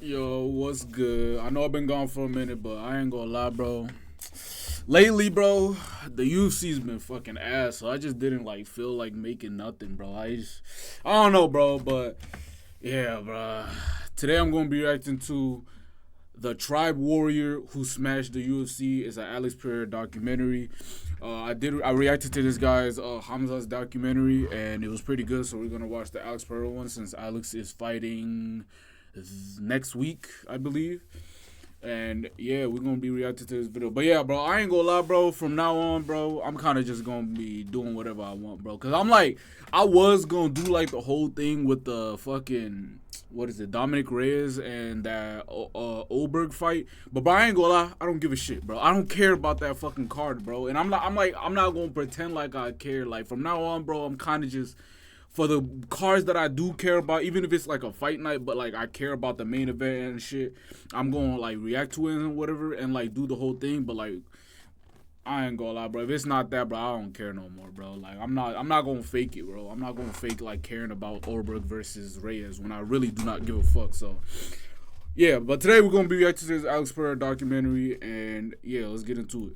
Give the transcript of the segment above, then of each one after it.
Yo, what's good? I know I've been gone for a minute, but I ain't gonna lie, bro. Lately, bro, the UFC's been fucking ass, so I just didn't feel like making nothing, bro. I don't know, bro, but yeah, bro. Today I'm gonna be reacting to the Tribe Warrior Who Smashed the UFC. Is an Alex Pereira documentary. I reacted to this guy's Hamza's documentary, and it was pretty good. So we're gonna watch the Alex Pereira one since Alex is fighting next week, I believe. And yeah, we're gonna be reacting to this video. But yeah, bro, I ain't gonna lie, bro. From now on, bro, I'm kind of just gonna be doing whatever I want, bro. Cause I was gonna do the whole thing with the fucking, what is it, Dominic Reyes and that Oberg fight. But bro, I ain't gonna lie, I don't give a shit, bro. I don't care about that fucking card, bro. And I'm not gonna pretend like I care. Like from now on, bro, I'm kind of just, for the cards that I do care about, even if it's a fight night, but I care about the main event and shit, I'm gonna react to it and whatever and do the whole thing. But I ain't gonna lie, bro. If it's not that, bro, I don't care no more, bro. I'm not gonna fake it, bro. I'm not gonna fake caring about Oberg versus Reyes when I really do not give a fuck. So yeah, but today we're gonna be reacting to this Alex Pereira documentary, and yeah, let's get into it.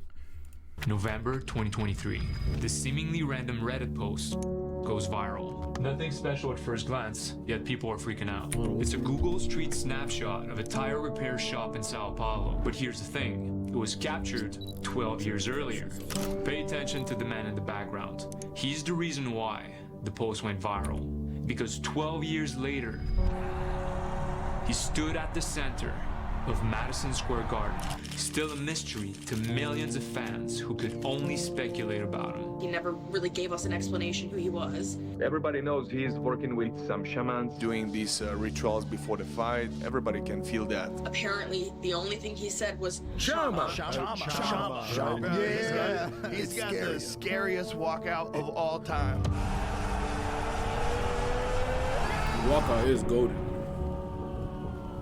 November 2023. This seemingly random Reddit post goes viral. Nothing special at first glance, yet people are freaking out. It's a Google Street snapshot of a tire repair shop in Sao Paulo. But here's the thing, it was captured 12 years earlier. Pay attention to the man in the background. He's the reason why the post went viral. Because 12 years later, he stood at the center of Madison Square Garden, still a mystery to millions of fans who could only speculate about him. He never really gave us an explanation who he was. Everybody knows he's working with some shamans. Doing these rituals before the fight, everybody can feel that. Apparently, the only thing he said was Shama. Yeah, he's got the scariest walkout of all time. Walkout is golden.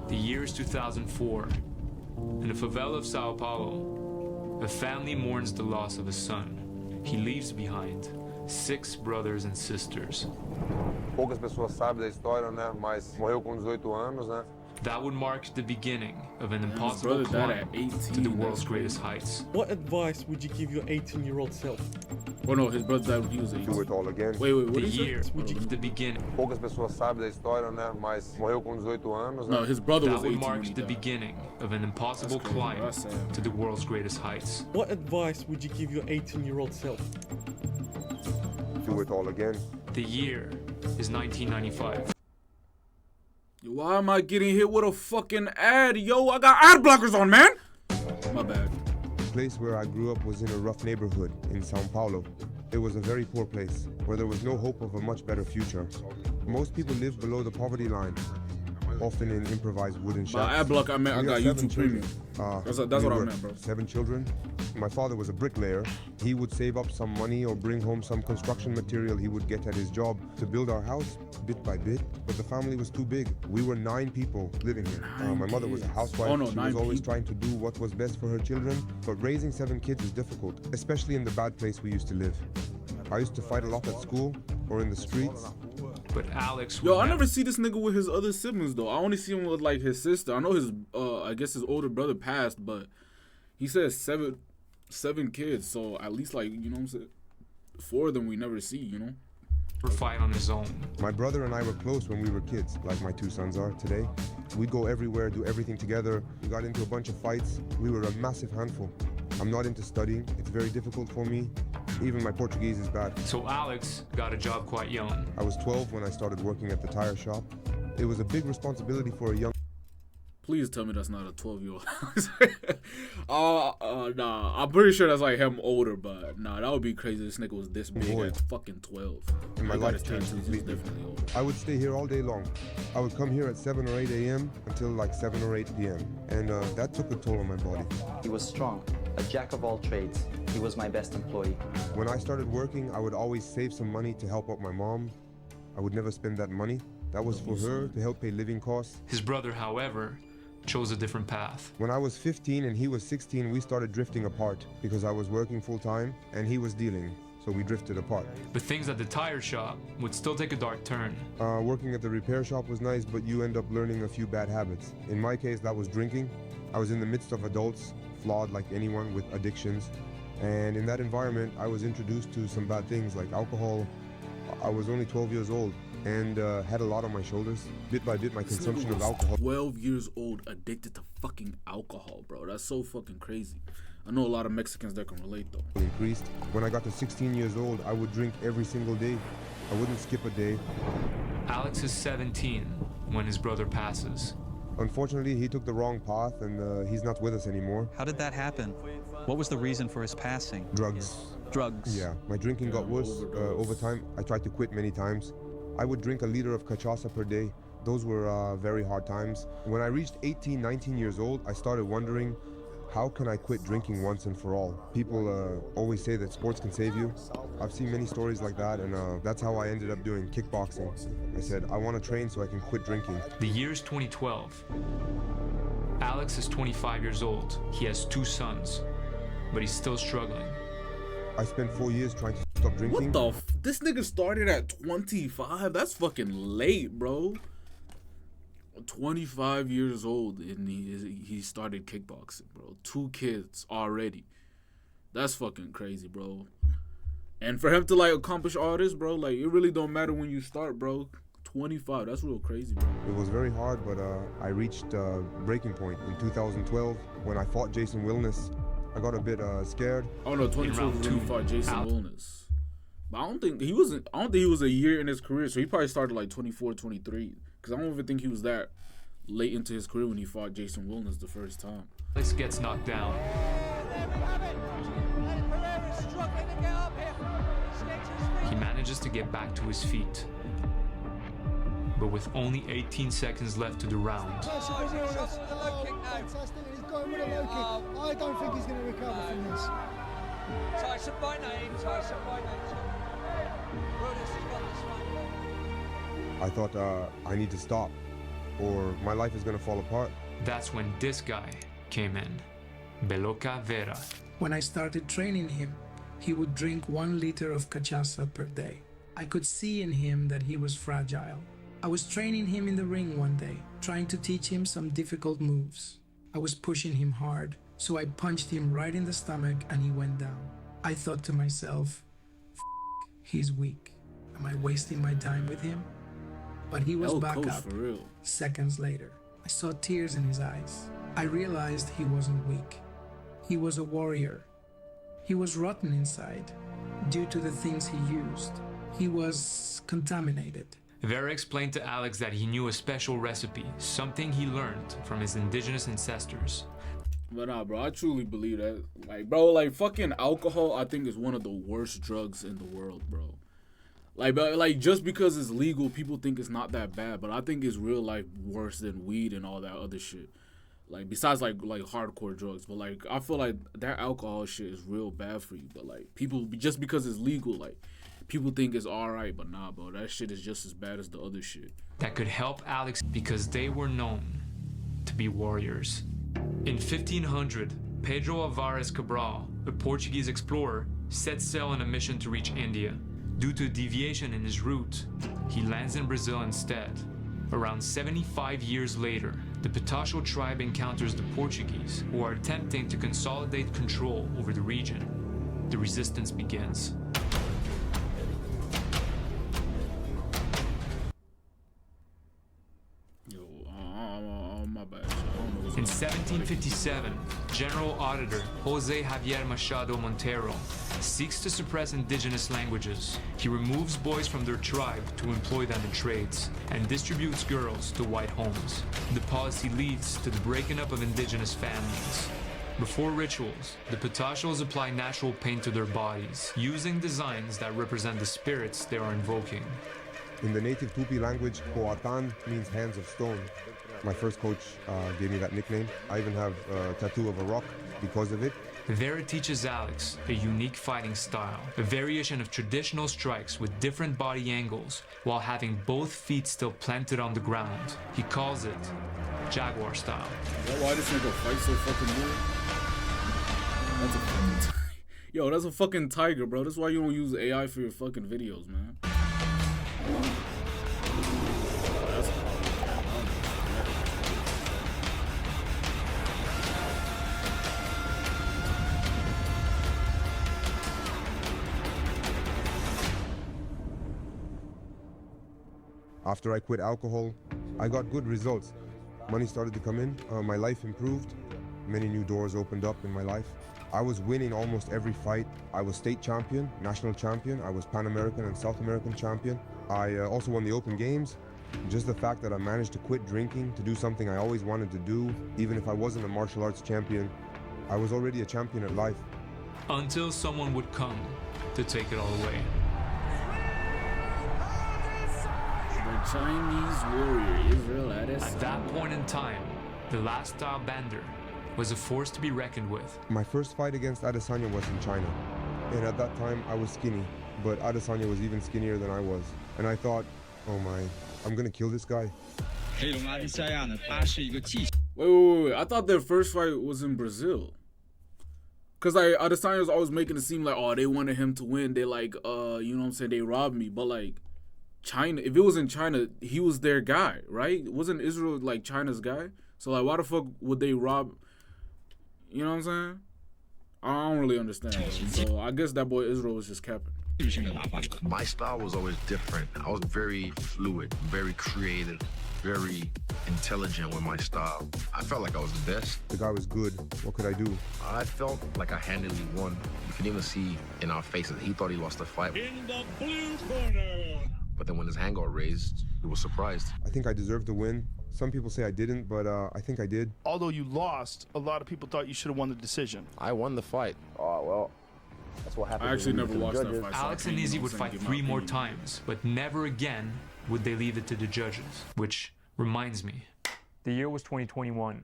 The year is 2004. In the favela of Sao Paulo, a family mourns the loss of a son. He leaves behind 6 brothers and sisters. Poucas pessoas sabem da história, né? Mas morreu com 18 anos, né? That would mark the beginning of an impossible climb to the world's greatest heights. What advice would you give your 18-year-old self? Oh no, his brother died when he was 18. Do it all again. Wait, what The is it? year would be the beginning. Poucas pessoas sabem da história, né? Mas morreu com 18 anos, né? No, his brother That was would 18 mark when he the died. beginning of an impossible That's crazy. climb That's sad. to the world's greatest heights. What advice would you give your 18-year-old self? Do it all again. The year is 1995. Why am I getting hit with a fucking ad? Yo, I got ad blockers on, man. My bad. The place where I grew up was in a rough neighborhood in Sao Paulo. It was a very poor place where there was no hope of a much better future. Most people live below the poverty line, often in improvised wooden shacks. By ad block, I meant I got YouTube Premium. That's what I meant, bro. 7 children. My father was a bricklayer. He would save up some money or bring home some construction material he would get at his job to build our house bit by bit. But the family was too big. We were 9 people living here. My mother was a housewife. Oh, no, she 9 was always people. trying to do what was best for her children. But raising 7 kids is difficult, especially in the bad place we used to live. I used to fight a lot at school or in the streets. But Alex Yo, would I never see this nigga with his other siblings though. I only see him with his sister. I know his I guess his older brother passed, but he says seven kids, so at least you know what I'm saying, 4 of them we never see, you know. fight on his own. My brother and I were close when we were kids, like my 2 sons are today. We'd go everywhere, do everything together. We got into a bunch of fights. We were a massive handful. I'm not into studying. It's very difficult for me. Even my Portuguese is bad. So Alex got a job quite young. I was 12 when I started working at the tire shop. It was a big responsibility for a young... Please tell me that's not a 12-year-old. Nah, I'm pretty sure that's him older, but nah, that would be crazy. This nigga was this big at fucking 12. And my life changed changed completely. Definitely older. I would stay here all day long. I would come here at 7 or 8 a.m. until 7 or 8 p.m. And that took a toll on my body. He was strong, a jack of all trades. He was my best employee. When I started working, I would always save some money to help out my mom. I would never spend that money. That was for her to help pay living costs. His brother, however, chose a different path. When I was 15 and he was 16, we started drifting apart because I was working full time and he was dealing. so we drifted apart. But things at the tire shop would still take a dark turn. Working at the repair shop was nice, but you end up learning a few bad habits. In my case, that was drinking. I was in the midst of adults, flawed like anyone with addictions. And in that environment, I was introduced to some bad things like alcohol. I was only 12 years old and had a lot on my shoulders. Bit by bit, my consumption of alcohol. 12 years old, addicted to fucking alcohol, bro. That's so fucking crazy. I know a lot of Mexicans that can relate, though. Increased. When I got to 16 years old, I would drink every single day. I wouldn't skip a day. Alex is 17 when his brother passes. Unfortunately, he took the wrong path and he's not with us anymore. How did that happen? What was the reason for his passing? Drugs. Drugs? Yeah, my drinking got worse over time. I tried to quit many times. I would drink a liter of cachaça per day. Those were very hard times. When I reached 18, 19 years old, I started wondering, how can I quit drinking once and for all? People always say that sports can save you. I've seen many stories like that, and that's how I ended up doing kickboxing. I said, I want to train so I can quit drinking. The year's 2012. Alex is 25 years old. He has 2 sons, but he's still struggling. I spent 4 years trying to stop drinking. What the this nigga started at 25? That's fucking late, bro. 25 years old and he started kickboxing, bro. 2 kids already. That's fucking crazy, bro. And for him to like accomplish all this, bro, like it really don't matter when you start, bro. 25, that's real crazy, bro. It was very hard, but I reached a breaking point in 2012 when I fought Jason Wilness. I got a bit scared. Oh no, 2012 when he fought Jason Wilness. But I don't think he was a year in his career, so he probably started like 24, 23. Because I don't even think he was that late into his career when he fought Jason Wilness the first time. Alex gets knocked down. He manages to get back to his feet. But with only 18 seconds left to the round. I don't think he's going to recover from this. Tyson by name. I thought I need to stop or my life is going to fall apart. That's when this guy came in, Beloka Vera. When I started training him, he would drink 1 liter of cachaça per day. I could see in him that he was fragile. I was training him in the ring one day, trying to teach him some difficult moves. I was pushing him hard, so I punched him right in the stomach and he went down. I thought to myself, he's weak. Am I wasting my time with him? But he was back up seconds later. I saw tears in his eyes. I realized he wasn't weak. He was a warrior. He was rotten inside due to the things he used. He was contaminated. Vera explained to Alex that he knew a special recipe, something he learned from his indigenous ancestors. But nah, bro, I truly believe that. Like, bro, like fucking alcohol, I think is one of the worst drugs in the world, bro. Like, but like just because it's legal, people think it's not that bad, but I think it's real life worse than weed and all that other shit. Like besides like hardcore drugs, but like I feel like that alcohol shit is real bad for you. But like people, just because it's legal, like people think it's all right, but nah, bro, that shit is just as bad as the other shit. That could help Alex because they were known to be warriors. In 1500, Pedro Alvares Cabral, a Portuguese explorer, set sail on a mission to reach India. Due to a deviation in his route, he lands in Brazil instead. Around 75 years later, the Pitacho tribe encounters the Portuguese, who are attempting to consolidate control over the region. The resistance begins. My bad. In 1757, General Auditor Jose Javier Machado Montero seeks to suppress indigenous languages. He removes boys from their tribe to employ them in trades and distributes girls to white homes. The policy leads to the breaking up of indigenous families. Before rituals, the Pitachos apply natural paint to their bodies, using designs that represent the spirits they are invoking. In the native Tupi language, Coatan means hands of stone. My first coach gave me that nickname. I even have a tattoo of a rock because of it. Vera teaches Alex a unique fighting style, a variation of traditional strikes with different body angles while having both feet still planted on the ground. He calls it Jaguar style. Why this nigga fight so fucking weird? That's a fucking Yo, that's a fucking tiger, bro. That's why you don't use AI for your fucking videos, man. After I quit alcohol, I got good results. Money started to come in, my life improved, many new doors opened up in my life. I was winning almost every fight. I was state champion, national champion, I was Pan American and South American champion. I also won the Open Games. Just the fact that I managed to quit drinking to do something I always wanted to do, even if I wasn't a martial arts champion, I was already a champion at life. Until someone would come to take it all away. The Chinese warrior, Israel Adesanya. At that point in time, the last style bender was a force to be reckoned with. My first fight against Adesanya was in China. And at that time, I was skinny, but Adesanya was even skinnier than I was. And I thought, oh my, I'm gonna kill this guy. Wait. I thought their first fight was in Brazil. Cause like Adesanya was always making it seem like, oh, they wanted him to win. They like, you know what I'm saying? They robbed me. But like, China, if it was in China, he was their guy, right? Wasn't Israel like China's guy? So like, why the fuck would they rob? You know what I'm saying? I don't really understand. So I guess that boy Israel was just capping. My style was always different. I was very fluid, very creative, very intelligent with my style. I felt like I was the best. The guy was good. What could I do? I felt like I handily won. You can even see in our faces, he thought he lost the fight. In the blue corner. But then when his hand got raised, he was surprised. I think I deserved to win. Some people say I didn't, but I think I did. Although you lost, a lot of people thought you should have won the decision. I won the fight. Oh, well, that's what happened. I actually never watched that fight. Alex and Izzy would fight 3 more times, but never again would they leave it to the judges. Which reminds me, the year was 2021.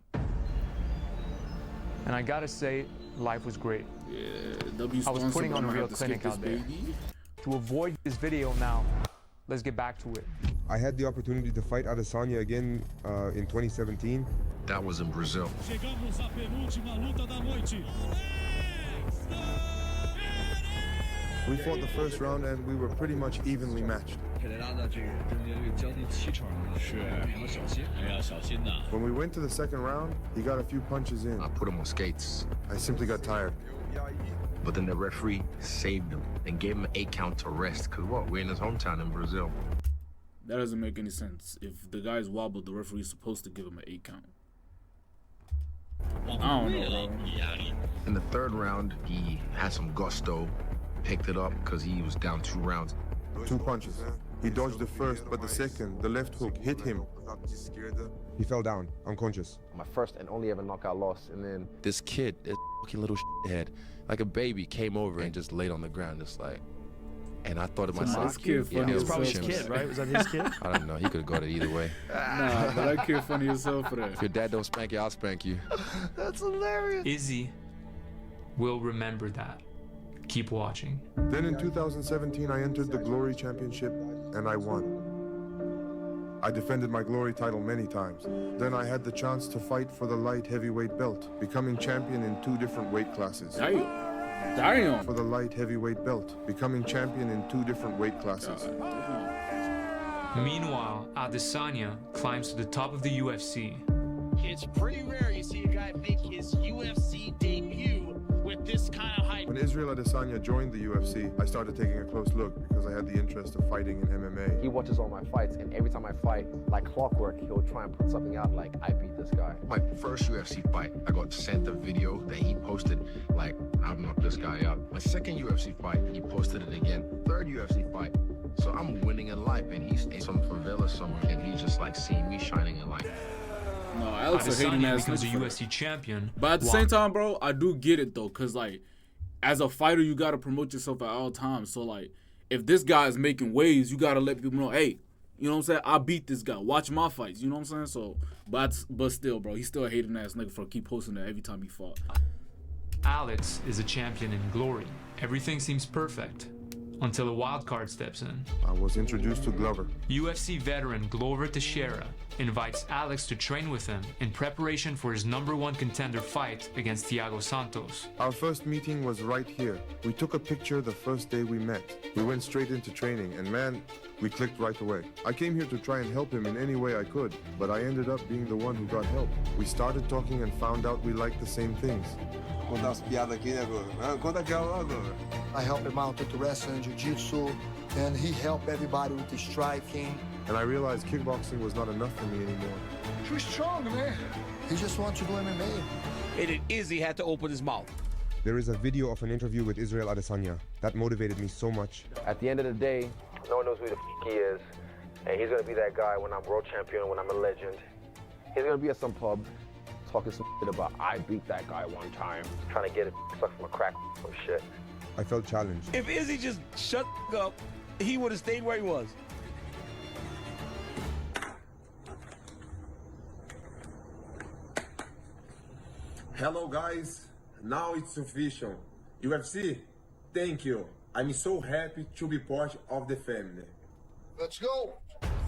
And I gotta say, life was great. Yeah, I was putting on a real clinic out there. To avoid this video now, let's get back to it. I had the opportunity to fight Adesanya again in 2017. That was in Brazil. We fought the first round and we were pretty much evenly matched. When we went to the second round, he got a few punches in. I put him on skates. I simply got tired. But then the referee saved him and gave him an 8 count to rest. Cause what? We're in his hometown in Brazil. That doesn't make any sense. If the guy's wobbled, the referee's supposed to give him an 8 count. I don't know, bro. In the third round, he had some gusto, picked it up because he was down 2 rounds. 2 punches. He dodged the first, but the second, the left hook, hit him. He fell down, unconscious. My first and only ever knockout loss, and then This kid, this fucking little head, like a baby, came over and just laid on the ground, just like. And I thought to myself, this kid funny It's as probably hell. his kid, right? Was that his kid? I don't know. He could have got it either way. Nah, but that kid funny as hell for that. If your dad don't spank you, I'll spank you. That's hilarious. Izzy will remember that. Keep watching. Then in 2017, I entered the Glory Championship and I won. I defended my Glory title many times. Then I had the chance to fight for the light heavyweight belt, becoming champion in 2 different weight classes. Damn. For the light heavyweight belt, becoming champion in 2 different weight classes. Meanwhile, Adesanya climbs to the top of the UFC. It's pretty rare you see a guy make his UFC debut with this kind of hype. When Israel Adesanya joined the UFC, I started taking a close look because I had the interest of fighting in MMA. he watches all my fights, and every time I fight, like clockwork, he'll try and put something out like, I beat this guy. My first UFC fight, I got sent a video that he posted, like, I've knocked this guy out. My second UFC fight, he posted it again. Third UFC fight. So I'm winning in life, and he's in some favela somewhere, and he's just like seeing me shining in life. No, Alex a hating Adesanya ass becomes a nigga for that. UFC champion. But at the same time, bro, I do get it though, cause like, as a fighter, you gotta promote yourself at all times. So like, if this guy is making waves, you gotta let people know, hey, you know what I'm saying? I beat this guy. Watch my fights. You know what I'm saying? So, but still, bro, he's still a hating ass nigga for keep posting that every time he fought. Alex is a champion in glory. Everything seems perfect. until a wild card steps in. I was introduced to Glover. UFC veteran Glover Teixeira invites Alex to train with him in preparation for his #1 contender fight against Thiago Santos. Our first meeting was right here. We took a picture the first day we met. We went straight into training, and man, we clicked right away. I came here to try and help him in any way I could, but I ended up being the one who got help. We started talking and found out we liked the same things. Contar umas piadas aqui, né, Glover? Conta aquela lá, Glover. I helped him out with the wrestling, jiu-jitsu, and he helped everybody with the striking. And I realized kickboxing was not enough for me anymore. Too strong, man. He just wants to do MMA. And Izzy had to open his mouth. There is a video of an interview with Israel Adesanya that motivated me so much. At the end of the day, no one knows who the he is. And he's gonna be that guy when I'm world champion, when I'm a legend. He's gonna be at some pub, talking some shit about, I beat that guy one time, trying to get it sucked from a crack or shit. I felt challenged. If Izzy just shut up, he would have stayed where he was. Hello guys, now it's official. UFC, thank you. I'm so happy to be part of the family. Let's go.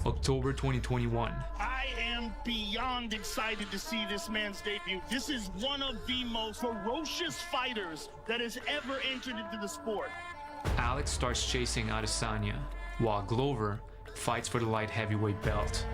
October 2021. I am beyond excited to see this man's debut. This is one of the most ferocious fighters that has ever entered into the sport. Alex starts chasing Adesanya, while Glover fights for the light heavyweight belt.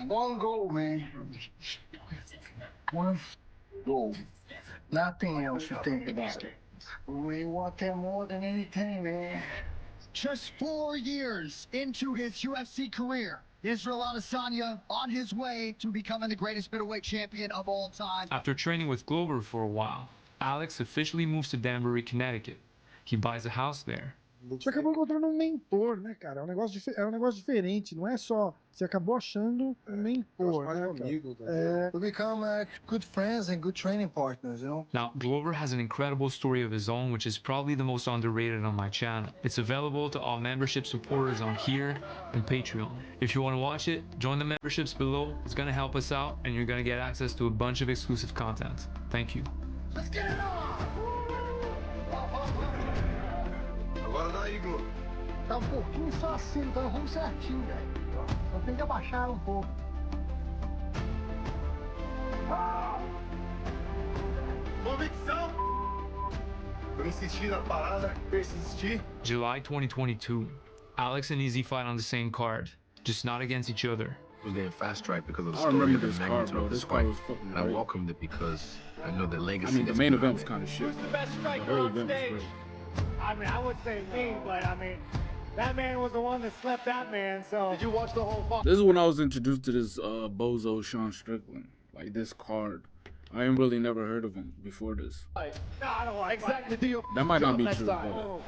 One goal, man. One goal. Nothing else to think about. We want that more than anything, man. Just 4 years into his UFC career, Israel Adesanya on his way to becoming the greatest middleweight champion of all time. After training with Glover for a while, Alex officially moves to Danbury, Connecticut. He buys a house there. Você acabou encontrando um mentor, né, cara? É um negócio diferente, não é só. Você acabou achando um mentor, né? We become good friends and good training partners, you know? Now, Glover has an incredible story of his own, which is probably the most underrated on my channel. It's available to all membership supporters on here and Patreon. If you want to watch it, join the memberships below. It's going to help us out, and you're going to get access to a bunch of exclusive content. Thank you. Let's get it on! Agora daí, Glover. Tá um pouquinho só assim, então vamos certinho, velho. Só tem que abaixar um pouco. Convicção! Eu insisti na parada, persisti. July 2022. Alex and Izzy fight on the same card, just not against each other. I was getting fast tracked because of the I story remember and the this card, magnitude bro. of This this card fight. was fucking And I great. welcomed it because I know the legacy. I mean, the that's main behind event was it. kind of shit. Who's the best The striker whole on event was stage? great. I mean, I would say me, but I mean, that man was the one that slept that man, so. Did you watch the whole fight? This is when I was introduced to this bozo Sean Strickland, like this card. I ain't really never heard of him before this. No, I don't like Exactly. Do you That might not be true, but I don't know.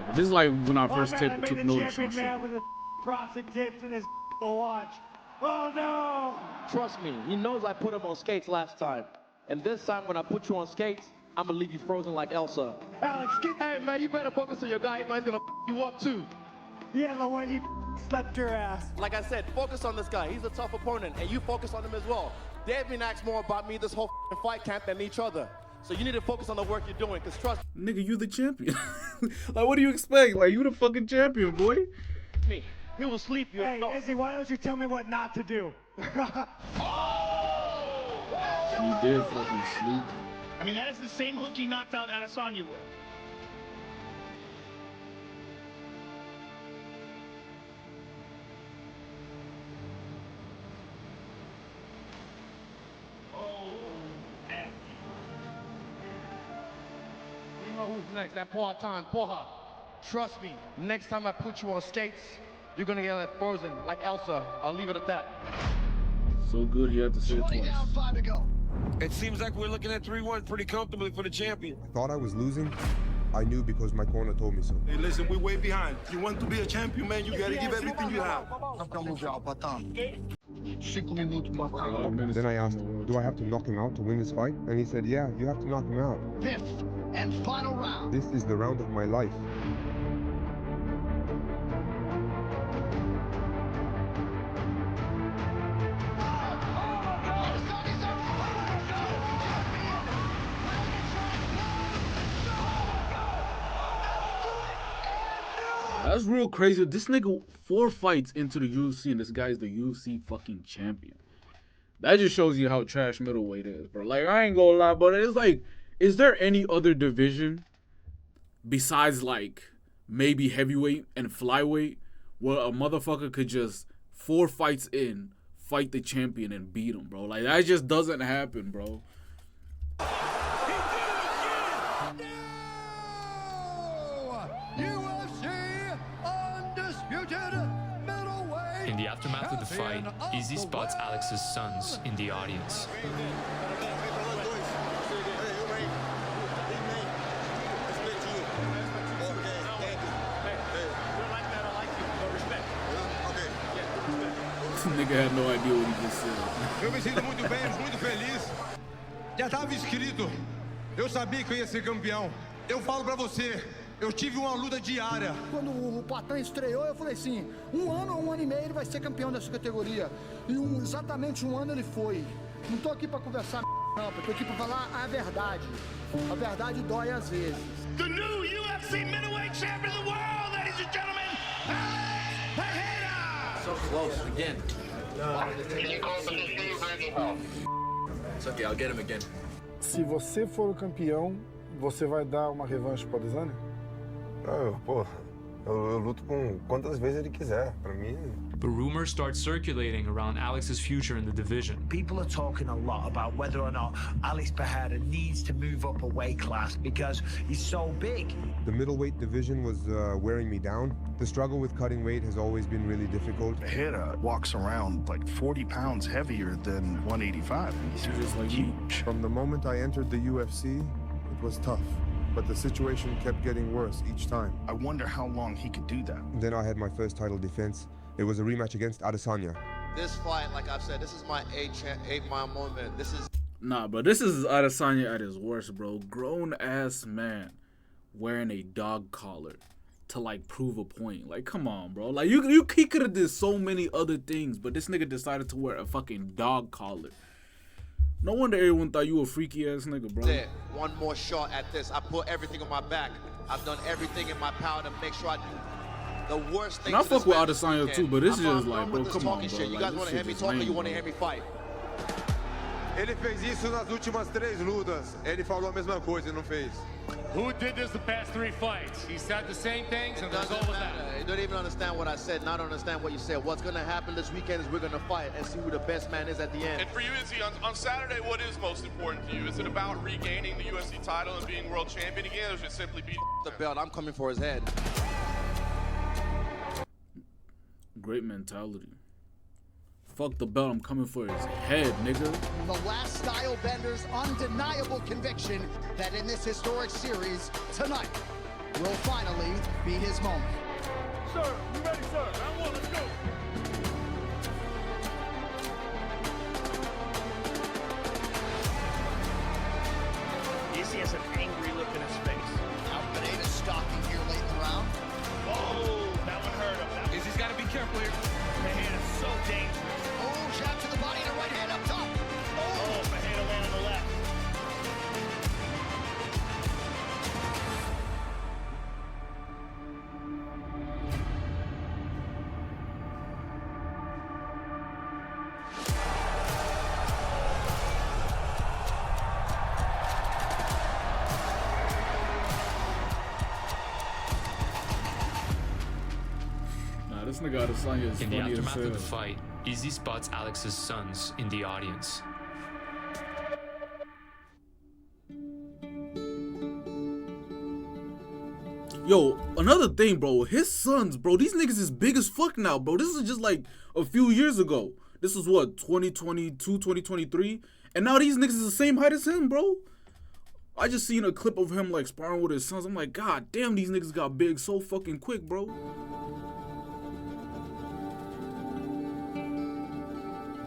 But this is like when I first took notice of champion Sean man Strickland. with his frosted tips and his watch. Oh no! Trust me, he knows I put him on skates last time. And this time when I put you on skates, I'm gonna leave you frozen like Elsa. Alex, get. Hey man, you better focus on your guy, he might gonna you up too. Yeah, the way he slept your ass. Like I said, focus on this guy. He's a tough opponent, and you focus on him as well. They've been asked more about me this whole fight camp than each other. So you need to focus on the work you're doing, because trust Nigga, you the champion. Like, what do you expect? Like, you the fucking champion, boy. me, he will sleep you. Hey, Izzy, why don't you tell me what not to do? You did fucking sleep. I mean, that is the same hook he knocked out Adesanya with. You know who's next, that part-time Poha. Trust me, next time I put you on skates, you're gonna get like frozen, like Elsa. I'll leave it at that. So good he had to say it 20 twice. down, 5 to go. It seems like we're looking at 3-1 pretty comfortably for the champion. I thought I was losing. I knew because my corner told me so. Hey, listen, we're way behind. You want to be a champion, man, you gotta give everything you have. Then I asked, do I have to knock him out to win this fight? And he said, yeah, you have to knock him out. Fifth and final round. This is the round of my life. That's real crazy. This nigga 4 fights into the UFC and this guy's the UFC fucking champion. That just shows you how trash middleweight is, bro. Like, I ain't gonna lie, but it's like, is there any other division besides like maybe heavyweight and flyweight where a motherfucker could just 4 fights in fight the champion and beat him, bro? Like, that just doesn't happen, bro. In the aftermath of the fight, Izzy spots Alex's sons in the audience. This nigga had no idea what he just said. Eu me sinto muito bem, muito feliz. Já estava escrito. Eu sabia que eu ia ser campeão. Eu falo pra você, eu tive uma luta diária. Quando o Patan estreou, eu falei assim, 1 ano ou 1 ano e meio ele vai ser campeão dessa categoria. E exatamente 1 ano ele foi. Não tô aqui pra conversar não, tô aqui pra falar a verdade. A verdade dói às vezes. The new UFC middleweight champion of the world, ladies and gentlemen, Alex Pereira! So close again. It's okay, I'll get him again. Se você for o campeão, você vai dar uma revanche para Adesanya? Eu luto com quantas vezes ele quiser. Pra mim. But rumors start circulating around Alex's future in the division. People are talking a lot about whether or not Alex Pereira needs to move up a weight class because he's so big. The middleweight division was wearing me down. The struggle with cutting weight has always been really difficult. Pereira walks around like 40 pounds heavier than 185. He's huge. From the moment I entered the UFC, it was tough. But the situation kept getting worse each time. I wonder how long he could do that. Then I had my first title defense. It was a rematch against Adesanya. This fight, like I've said, this is my 8-mile moment. This is... Nah, bro, this is Adesanya at his worst, bro. Grown-ass man wearing a dog collar to, like, prove a point. Like, come on, bro. Like, he could have did so many other things, but this nigga decided to wear a fucking dog collar. No wonder everyone thought you a freaky ass nigga, bro. One more shot at this. I put everything on my back. I've done everything in my power to make sure I do the worst thing. And I fuck with Adesanya too, but this is just like, bro, come on, bro. Shit. You guys want to hear me talk or you want to hear me fight? Ele fez isso nas últimas 3 lutas. Ele falou a mesma coisa e não fez. Who did this the past 3 fights? He said the same things, and the result was that. You don't even understand what I said, not understand what you said. What's going to happen this weekend is we're going to fight and see who the best man is at the end. And for you, Izzy, on Saturday, what is most important to you? Is it about regaining the UFC title and being world champion again, or is it simply beating the belt? I'm coming for his head. Great mentality. Fuck the belt, I'm coming for his head, nigga. The last style bender's undeniable conviction that in this historic series, tonight, will finally be his moment. Sir, you ready, sir? Round 1, let's go. Izzy has an angry look in his face. Now Pereira's stalking here late in the round. Oh, that one hurt him. Izzy's got to be careful here. Pereira's so dangerous. Oh, jab to the body and a right hand up top. Oh, Pereira land on the left. This nigga Adesanya is in the funny as aftermath of the hell. fight, Izzy spots Alex's sons in the audience. Yo, another thing, bro. His sons, bro. These niggas is big as fuck now, bro. This is just like a few years ago. This was what, 2022, 2023? And now these niggas is the same height as him, bro. I just seen a clip of him like sparring with his sons. I'm like, God damn, these niggas got big so fucking quick, bro.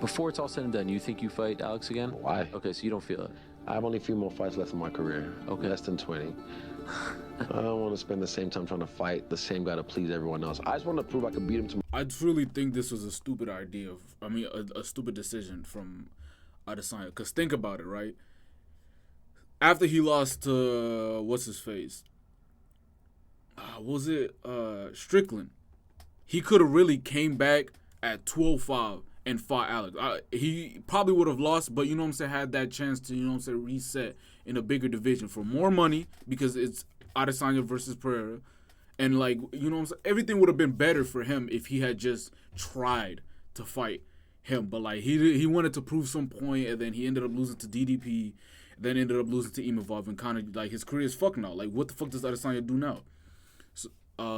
Before it's all said and done, you think you fight Alex again? Why? Okay, so you don't feel it. I have only a few more fights left in my career. Okay. Less than 20. I don't want to spend the same time trying to fight the same guy to please everyone else. I just want to prove I can beat him tomorrow. I truly think this was a stupid idea. A stupid decision from Adesanya. Because think about it, right? After he lost to, what's his face? Was it Strickland? He could have really came back at 205 and fought Alex. He probably would have lost, but you know what I'm saying, had that chance to, you know what I'm saying, reset in a bigger division for more money because it's Adesanya versus Pereira. And like, you know what I'm saying, everything would have been better for him if he had just tried to fight him. But like, he wanted to prove some point, and then he ended up losing to DDP, then ended up losing to Imavov, and kind of like his career is fucked now. Like, what the fuck does Adesanya do now?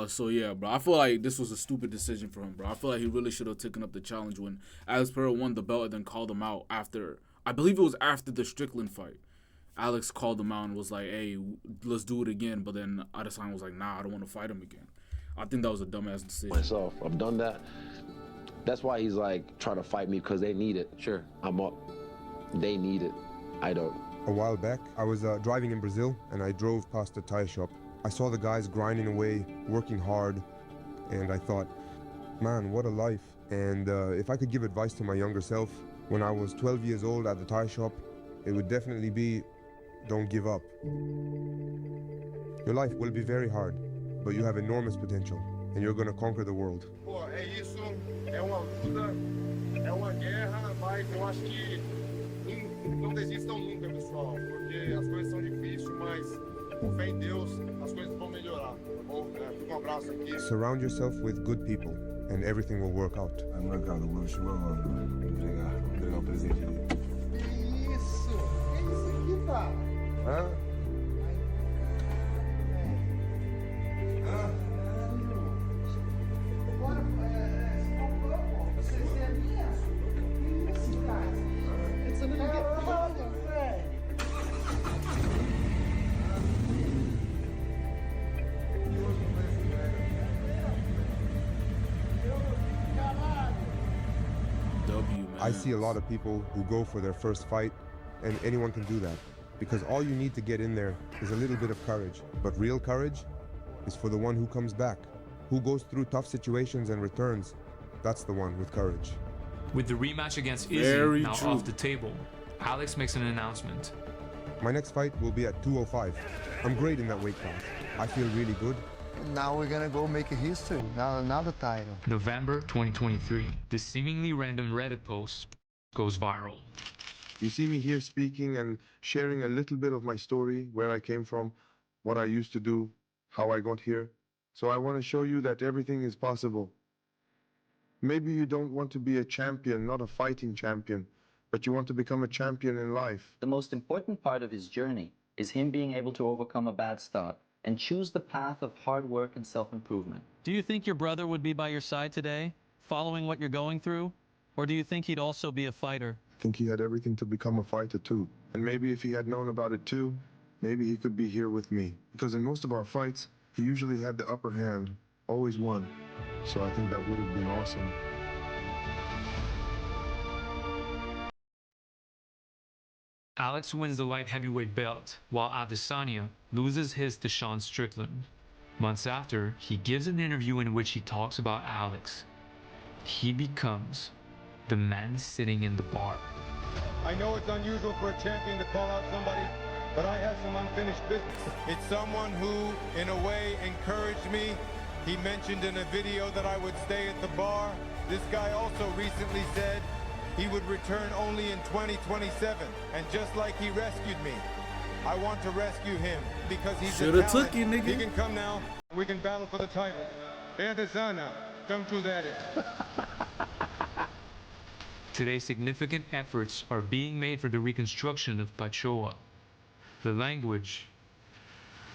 So yeah, bro. I feel like this was a stupid decision for him, bro. I feel like he really should have taken up the challenge when Alex Pereira won the belt and then called him out after. I believe it was after the Strickland fight. Alex called him out and was like, "Hey, let's do it again." But then Adesanya was like, "Nah, I don't want to fight him again." I think that was a dumbass decision. Myself, I've done that. That's why he's like trying to fight me because they need it. Sure, I'm up. They need it. I don't. A while back, I was driving in Brazil and I drove past a tire shop. I saw the guys grinding away, working hard, and I thought, man, what a life. And if I could give advice to my younger self, when I was 12 years old at the tire shop, it would definitely be, don't give up. Your life will be very hard, but you have enormous potential, and you're gonna conquer the world. Pô, é isso, é uma luta, é uma guerra, mas eu acho que não desistam nunca, pessoal, porque as coisas são difíceis, mas com fé em Deus, as coisas vão melhorar, tá bom? Fica abraço aqui. Surround yourself with good people, and everything will work out. Aí, molecada, o Glover chegou agora. Vou entregar o presente ali. Que isso? Que isso aqui, cara? Hã? Agora, você comprou, pô? Você é minha? Que isso, cara? It's a little bit harder, velho. I see a lot of people who go for their first fight, and anyone can do that. Because all you need to get in there is a little bit of courage. But real courage is for the one who comes back, who goes through tough situations and returns. That's the one with courage. With the rematch against Izzy now off the table, Alex makes an announcement. My next fight will be at 205. I'm great in that weight class. I feel really good. Now we're gonna go make a history. Now another title. November 2023. This seemingly random Reddit post goes viral. You see me here speaking and sharing a little bit of my story, where I came from, what I used to do, how I got here. So I want to show you that everything is possible. Maybe you don't want to be a champion, not a fighting champion, but you want to become a champion in life. The most important part of his journey is him being able to overcome a bad start and choose the path of hard work and self-improvement. Do you think your brother would be by your side today, following what you're going through? Or do you think he'd also be a fighter? I think he had everything to become a fighter too. And maybe if he had known about it too, maybe he could be here with me. Because in most of our fights, he usually had the upper hand, always won. So I think that would have been awesome. Alex wins the light heavyweight belt, while Adesanya loses his to Sean Strickland. Months after, he gives an interview in which he talks about Alex. He becomes the man sitting in the bar. I know it's unusual for a champion to call out somebody, but I have some unfinished business. It's someone who, in a way, encouraged me. He mentioned in a video that I would stay at the bar. This guy also recently said he would return only in 2027, and just like he rescued me, I want to rescue him because he's a talent. Took you, nigga. He can come now. We can battle for the title. Adesanya, come to that. Today, significant efforts are being made for the reconstruction of Pachoa, the language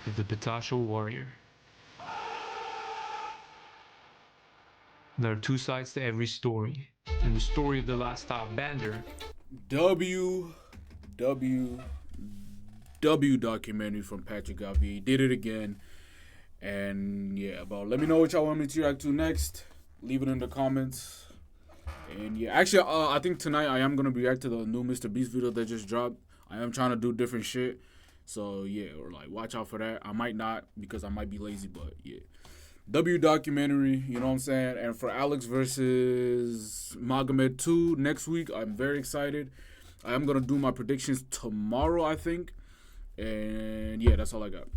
of the Pitacho warrior. There are two sides to every story, and the story of the last stop bander W documentary from Patrick Gavia. He did it again. And yeah, bro, let me know what y'all want me to react to next. Leave it in the comments. And yeah, actually, I think tonight I am going to react to the new Mr. Beast video that just dropped. I am trying to do different shit. So yeah, or like watch out for that. I might not because I might be lazy, but yeah. W documentary, you know what I'm saying? And for Alex versus Magomed 2 next week, I'm very excited. I am going to do my predictions tomorrow, I think. And yeah, that's all I got.